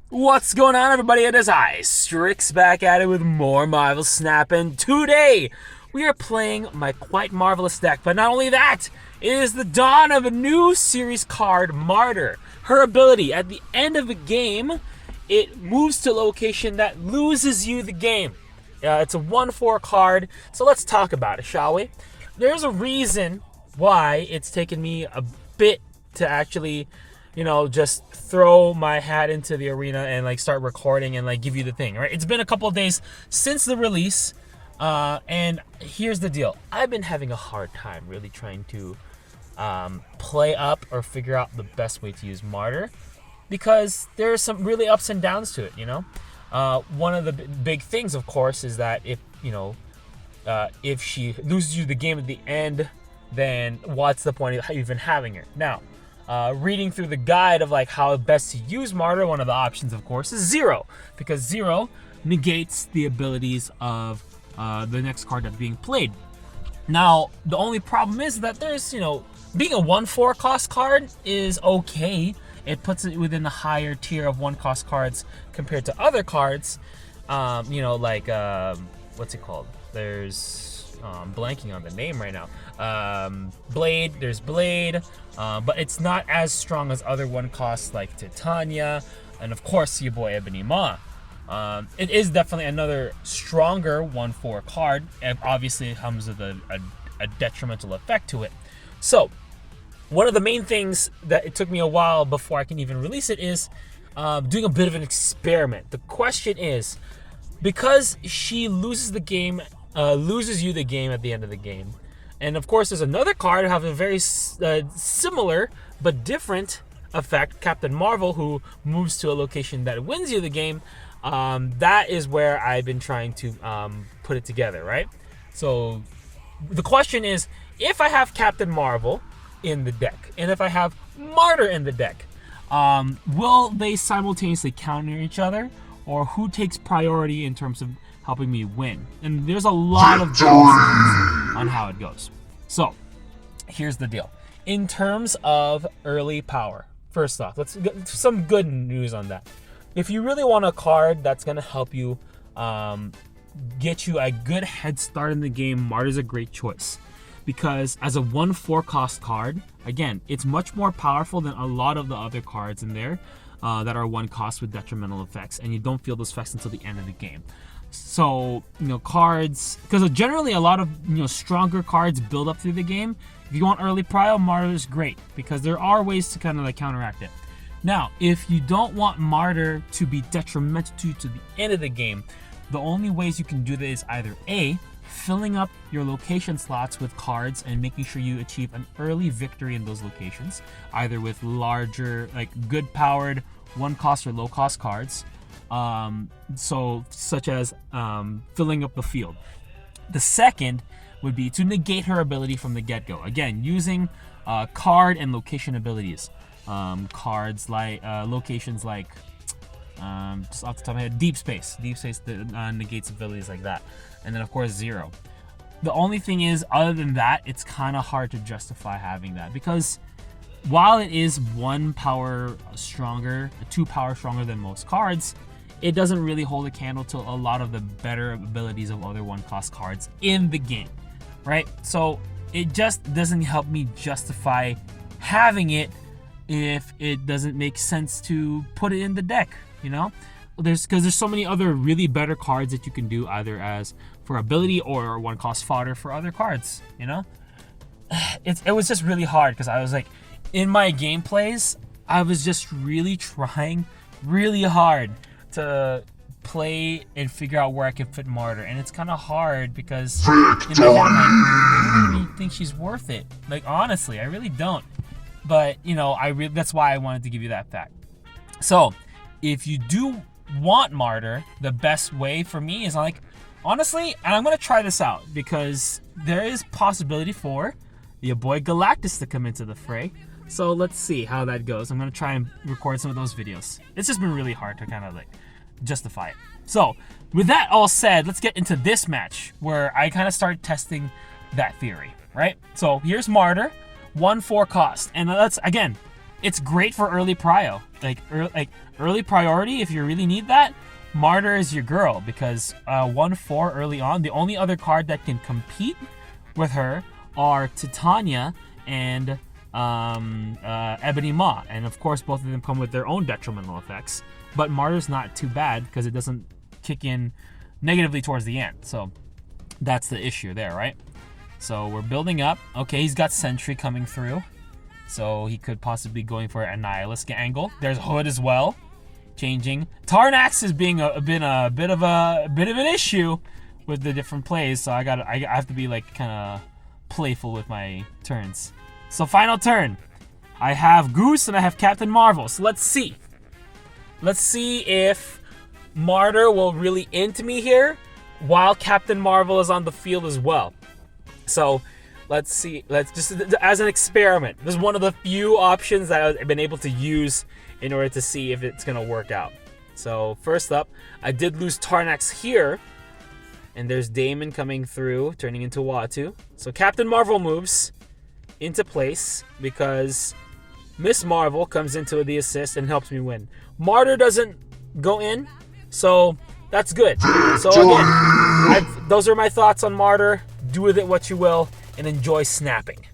What's going on, everybody? It is I, Strix, back at it with more Marvel Snap, and today we are playing my quite marvelous deck. But not only that, it is the dawn of a new series card, Martyr. Her ability, at the end of a game, it moves to a location that loses you the game. It's a 1/4 card, so let's talk about it, shall we? There's a reason why it's taken me a bit to actually, just throw my hat into the arena and start recording and give you the thing, right? It's been a couple of days since the release, and here's the deal. I've been having a hard time really trying to play up or figure out the best way to use Martyr, because there's some really ups and downs to it, One of the big things, of course, is that if she loses you the game at the end, then what's the point of even having her? Now, reading through the guide of how best to use Martyr, one of the options, of course, is 0, because 0 negates the abilities of the next card that's being played. Now, the only problem is that there's, being a 1/4 cost card is okay. It puts it within the higher tier of 1 cost cards compared to other cards. What's it called? There's blanking on the name right now. Blade. There's Blade, but it's not as strong as other 1 costs like Titania, and of course your boy Ebony Maw. It is definitely another stronger 1/4 card, and obviously it comes with a detrimental effect to it. So, one of the main things that it took me a while before I can even release it is doing a bit of an experiment. The question is, because she loses you the game at the end of the game, and of course there's another card who have a very similar but different effect, Captain Marvel, who moves to a location that wins you the game. That is where I've been trying to put it together, right? So the question is, if I have Captain Marvel in the deck, and if I have Martyr in the deck, will they simultaneously counter each other, or who takes priority in terms of helping me win? And there's a lot of differences on how it goes. So here's the deal. In terms of early power, first off, let's get some good news on that. If you really want a card that's going to help you get you a good head start in the game, Martyr's a great choice. Because as a 1/4 cost card, again, it's much more powerful than a lot of the other cards in there that are 1 cost with detrimental effects, and you don't feel those effects until the end of the game. So, cards, because generally a lot of stronger cards build up through the game. If you want early prio, Martyr is great, because there are ways to kind of counteract it. Now, if you don't want Martyr to be detrimental to the end of the game, the only ways you can do that is either A, filling up your location slots with cards and making sure you achieve an early victory in those locations, either with larger, good powered 1 cost or low cost cards, such as filling up the field. The second would be to negate her ability from the get-go, again using card and location abilities. Cards like locations like just off the top of my head, deep space that negates abilities like that, and then of course 0. The only thing is, other than that, it's kind of hard to justify having that, because while it is 1 power stronger, 2 power stronger than most cards, it doesn't really hold a candle to a lot of the better abilities of other 1 cost cards in the game, right? So it just doesn't help me justify having it if it doesn't make sense to put it in the deck, because there's so many other really better cards that you can do, either as for ability or 1 cost fodder for other cards. It was just really hard, because I was in my gameplays, I was just really trying really hard to play and figure out where I can fit Martyr, and it's kind of hard because in my head I don't really think she's worth it. Honestly, I really don't. But that's why I wanted to give you that fact. So if you do want Martyr, the best way for me is honestly, and I'm gonna try this out, because there is possibility for your boy Galactus to come into the fray. So let's see how that goes. I'm gonna try and record some of those videos. It's just been really hard to kind of justify it. So with that all said, let's get into this match where I kind of started testing that theory, right? So here's Martyr, 1-4 cost, and that's again, it's great for early prio, like early priority if you really need that. Martyr is your girl because 1-4 early on. The only other card that can compete with her are Titania and Ebony Maw, and of course both of them come with their own detrimental effects. But Martyr's not too bad because it doesn't kick in negatively towards the end. So that's the issue there, right? So we're building up. Okay, he's got Sentry coming through, so he could possibly be going for an Nihilist angle. There's Hood as well, changing. Tarnax has been a bit of an issue with the different plays, so I have to be like kind of playful with my turns. So final turn, I have Goose and I have Captain Marvel. So let's see if Martyr will really into me here while Captain Marvel is on the field as well. So let's see. Let's just, as an experiment, this is one of the few options that I've been able to use in order to see if it's going to work out. So first up, I did lose Tarnax here, and there's Damon coming through, turning into Watu. So Captain Marvel moves into place because Miss Marvel comes into the assist and helps me win. Martyr doesn't go in, so that's good. So again, those are my thoughts on Martyr. Do with it what you will and enjoy snapping.